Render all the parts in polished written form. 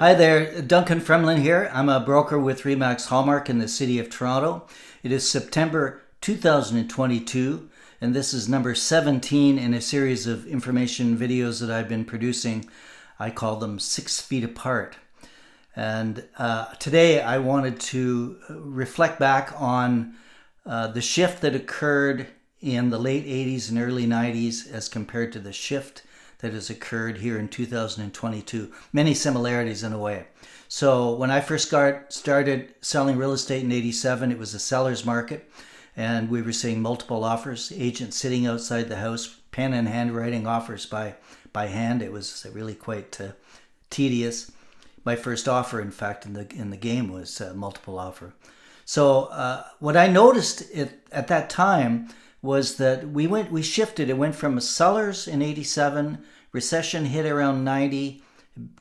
Hi there, Duncan Fremlin here. I'm a broker with Remax Hallmark in the city of Toronto. It is September 2022, and this is number 17 in a series of information videos that I've been producing. I call them 6 feet apart. And today I wanted to reflect back on the shift that occurred in the late 80s and early 90s as compared to the shift that has occurred here in 2022. Many similarities in a way. So when I first started selling real estate in 87, it was a seller's market, and we were seeing multiple offers, agents sitting outside the house, pen and handwriting offers by hand. It was really quite tedious. My first offer, in fact, in the game was multiple offer. So what I noticed at that time was that we shifted. It went from sellers in 87, recession hit around 90,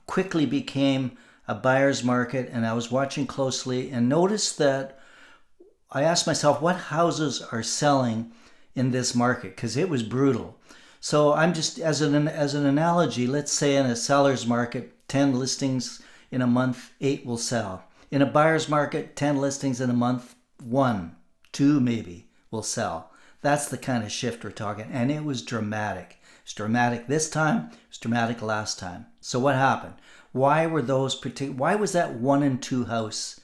quickly became a buyer's market, and I was watching closely and noticed that I asked myself, what houses are selling in this market? Because it was brutal. So I'm just, as an analogy, let's say in a seller's market, 10 listings in a month, 8 will sell. In a buyer's market, 10 listings in a month, 1, 2 maybe will sell. That's the kind of shift we're talking. And it was dramatic. It's dramatic this time. It was dramatic last time. So what happened? Why were why was that 1 and 2 house?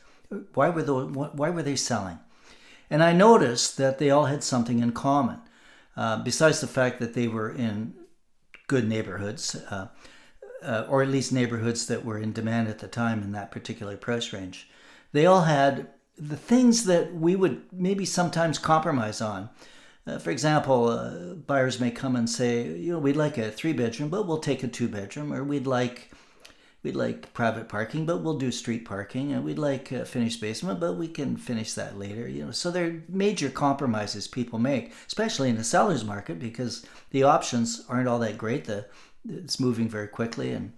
Why were they selling? And I noticed that they all had something in common. Besides the fact that they were in good neighborhoods, or at least neighborhoods that were in demand at the time in that particular price range. They all had the things that we would maybe sometimes compromise on. For example, buyers may come and say, we'd like a 3-bedroom, but we'll take a 2-bedroom, or we'd like private parking, but we'll do street parking, and we'd like a finished basement, but we can finish that later. So there are major compromises people make, especially in the seller's market, because the options aren't all that great. It's moving very quickly, and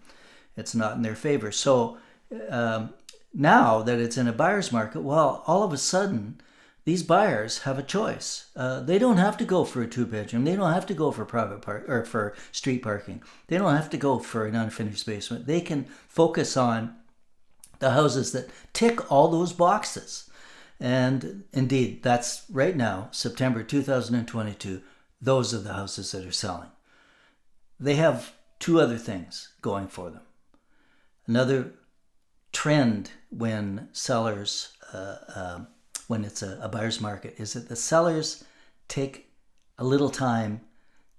it's not in their favor. So now that it's in a buyer's market, well, all of a sudden, these buyers have a choice. They don't have to go for a 2-bedroom. They don't have to go for private park or for street parking. They don't have to go for an unfinished basement. They can focus on the houses that tick all those boxes. And indeed, that's right now, September 2022. Those are the houses that are selling. They have 2 other things going for them. Another trend when sellers, when it's a buyer's market, is that the sellers take a little time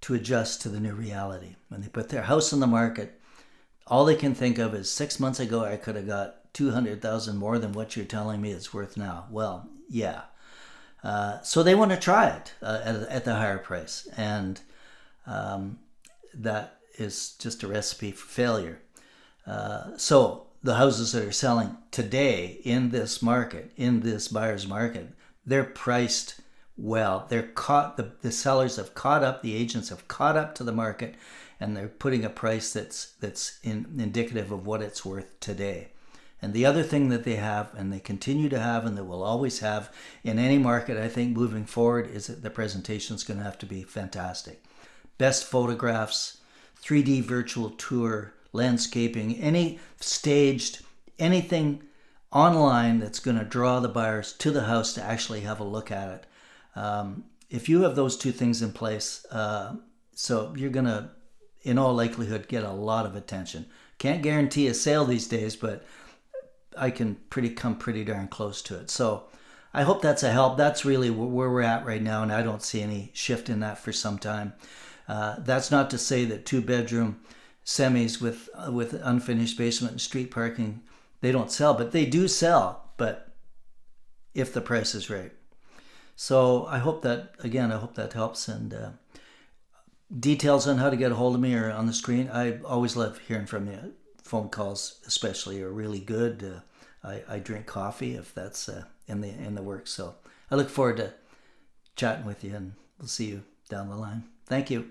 to adjust to the new reality. When they put their house on the market, all they can think of is 6 months ago I could have got $200,000 more than what you're telling me it's worth now. Well, yeah. So they want to try it at the higher price, and that is just a recipe for failure. So the houses that are selling today in this market, in this buyer's market, they're priced well. The sellers have caught up, the agents have caught up to the market, and they're putting a price that's indicative of what it's worth today. And the other thing that they have, and they continue to have, and they will always have in any market, I think, moving forward, is that the presentation is going to have to be fantastic. Best photographs, 3D virtual tour, landscaping, any staged, anything online that's going to draw the buyers to the house to actually have a look at it. If you have those 2 things in place, so you're going to, in all likelihood, get a lot of attention. Can't guarantee a sale these days, but I can come pretty darn close to it. So I hope that's a help. That's really where we're at right now, and I don't see any shift in that for some time. That's not to say that 2-bedroom semis with unfinished basement and street parking, they don't sell, but they do sell, but if the price is right. So I hope that helps, and details on how to get a hold of me are on the screen. I always love hearing from you. Phone calls especially are really good. I drink coffee if that's in the works. So I look forward to chatting with you, and we'll see you down the line. Thank you.